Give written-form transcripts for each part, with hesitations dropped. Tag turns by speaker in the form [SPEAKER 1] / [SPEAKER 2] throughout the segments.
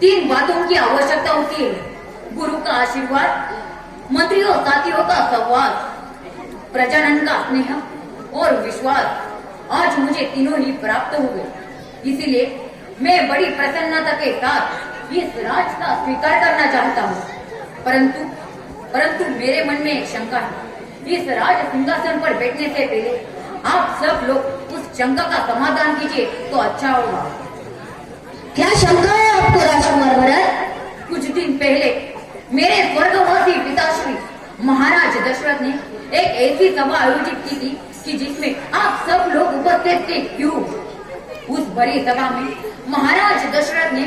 [SPEAKER 1] तीन बातों की आवश्यकता होती है: गुरु का आशीर्वाद, मंत्रियों साथियों का संवाद, प्रजनन का स्नेह और विश्वास। आज मुझे तीनों ही प्राप्त हो गए, इसीलिए मैं बड़ी प्रसन्नता के साथ इस राज का स्वीकार करना चाहता हूँ। परंतु मेरे मन में एक शंका है। इस राज सिंहासन पर बैठने से पहले आप सब लोग उस शंका का समाधान कीजिए तो अच्छा होगा।
[SPEAKER 2] क्या शंका है आपको राजकुमार भरत?
[SPEAKER 1] कुछ दिन पहले मेरे स्वर्गवासी पिताश्री महाराज दशरथ ने एक ऐसी सभा आयोजित की थी कि जिसमें आप सब लोग उपस्थित थे। क्यों? उस बड़ी सभा में महाराज दशरथ ने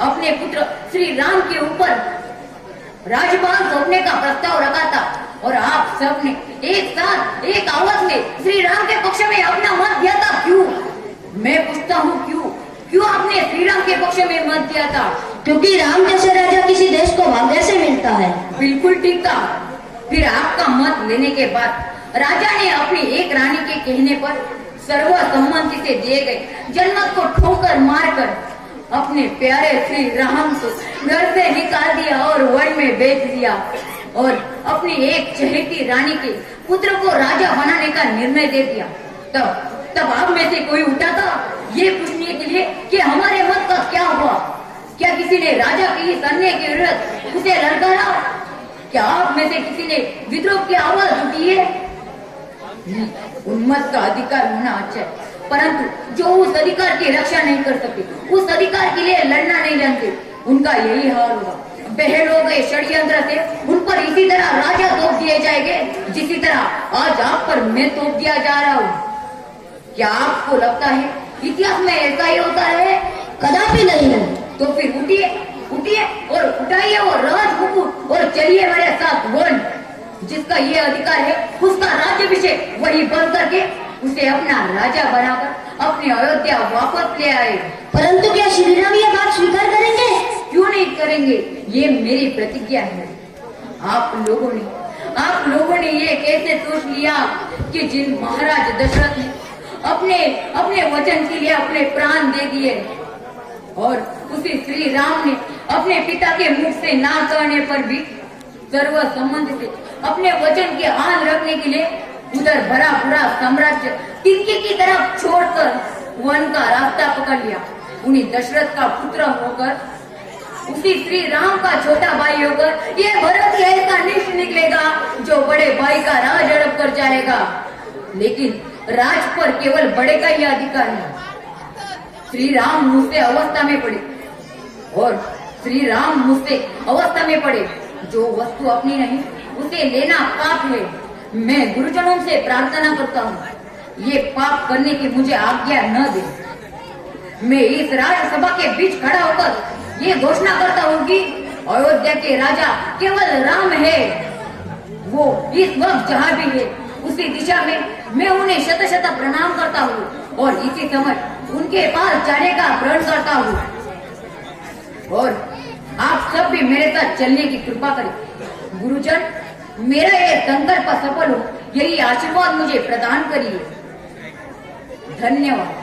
[SPEAKER 1] अपने पुत्र श्री राम के ऊपर राजपाल सौंपने का प्रस्ताव रखा था और आप सब ने एक साथ एक आवाज में श्री राम के पक्ष में अपना मत दिया था। क्यों? मैं पूछता हूँ क्यों आपने श्री राम के पक्ष में मत दिया था?
[SPEAKER 2] क्योंकि राम जैसे राजा किसी देश को भाग्य से मिलता है।
[SPEAKER 1] बिल्कुल ठीक था। फिर आपका मत लेने के बाद राजा ने अपनी एक रानी के कहने पर सर्वसम्मति से दिए गए जनमत को ठोकर मारकर अपने प्यारे श्री राम को घर से निकाल दिया और वन में बेच दिया और अपनी एक चहेती रानी के पुत्र को राजा बनाने का निर्णय दे दिया। तब आप में से कोई उठा था ये पूछने के लिए कि हमारे मत का क्या हुआ? क्या किसी ने राजा की इस अन्याय के विरुद्ध उसे ललकारा? क्या आप में से किसी ने विद्रोह की आवाज उठी है? उन्मत का अधिकार होना अच्छा है, परंतु जो उस अधिकार की रक्षा नहीं कर सकते, उस अधिकार के लिए लड़ना नहीं जानते, उनका यही हाल होगा। बहल हो गए षड्यंत्र से उन पर इसी तरह राजा तोप दिए जाएंगे जिसी तरह आज आप पर मैं तोप दिया जा रहा हूँ। क्या आपको लगता है इतिहास में ऐसा ही होता है?
[SPEAKER 2] कदापि नहीं है।
[SPEAKER 1] तो फिर उठिए और उठाइए और राज मुकुट और चलिए मेरे साथ वन। जिसका ये अधिकार है उसका राज्याभिषेक वही बंद करके उसे अपना राजा बनाकर अपनी अयोध्या वापस ले आए।
[SPEAKER 2] परंतु क्या श्री राम ये बात स्वीकार करेंगे?
[SPEAKER 1] क्यों नहीं करेंगे? ये मेरी प्रतिज्ञा है। आप लोगों ने ये कैसे सोच लिया कि जिन महाराज दशरथ ने अपने वचन के लिए अपने प्राण दे दिए और उसी श्री राम ने अपने पिता के मुख से ना कहने पर भी सर्वसम्मति से अपने वचन के आन रखने के लिए उधर भरा पूरा साम्राज्य तिनके की तरफ छोड़कर वन का रास्ता पकड़ लिया। उन्हीं दशरथ का पुत्र होकर उसी श्री राम का छोटा भाई होकर ये भरत ही ऐसा निष्ठ निकलेगा जो बड़े भाई का राज हड़प कर जाएगा। लेकिन राज पर केवल बड़े का ही अधिकार है। श्री राम मुझसे अवस्था में पड़े और श्री राम मुझसे अवस्था में पड़े। जो वस्तु अपनी नहीं उसे लेना पाप है। मैं गुरुजनों से प्रार्थना करता हूँ ये पाप करने की मुझे आज्ञा न दे। मैं इस राजसभा के बीच खड़ा होकर ये घोषणा करता हूँ कि अयोध्या के राजा केवल राम है। वो इस वक्त जहाँ भी है उसी दिशा में मैं उन्हें शत शत प्रणाम करता हूँ और इसी समय उनके पास जाने का प्रण करता हूँ और आप सब भी मेरे साथ चलने की कृपा करें। गुरुजन, मेरा ये संकल्प सफल हो यही आशीर्वाद मुझे प्रदान करिए। धन्यवाद।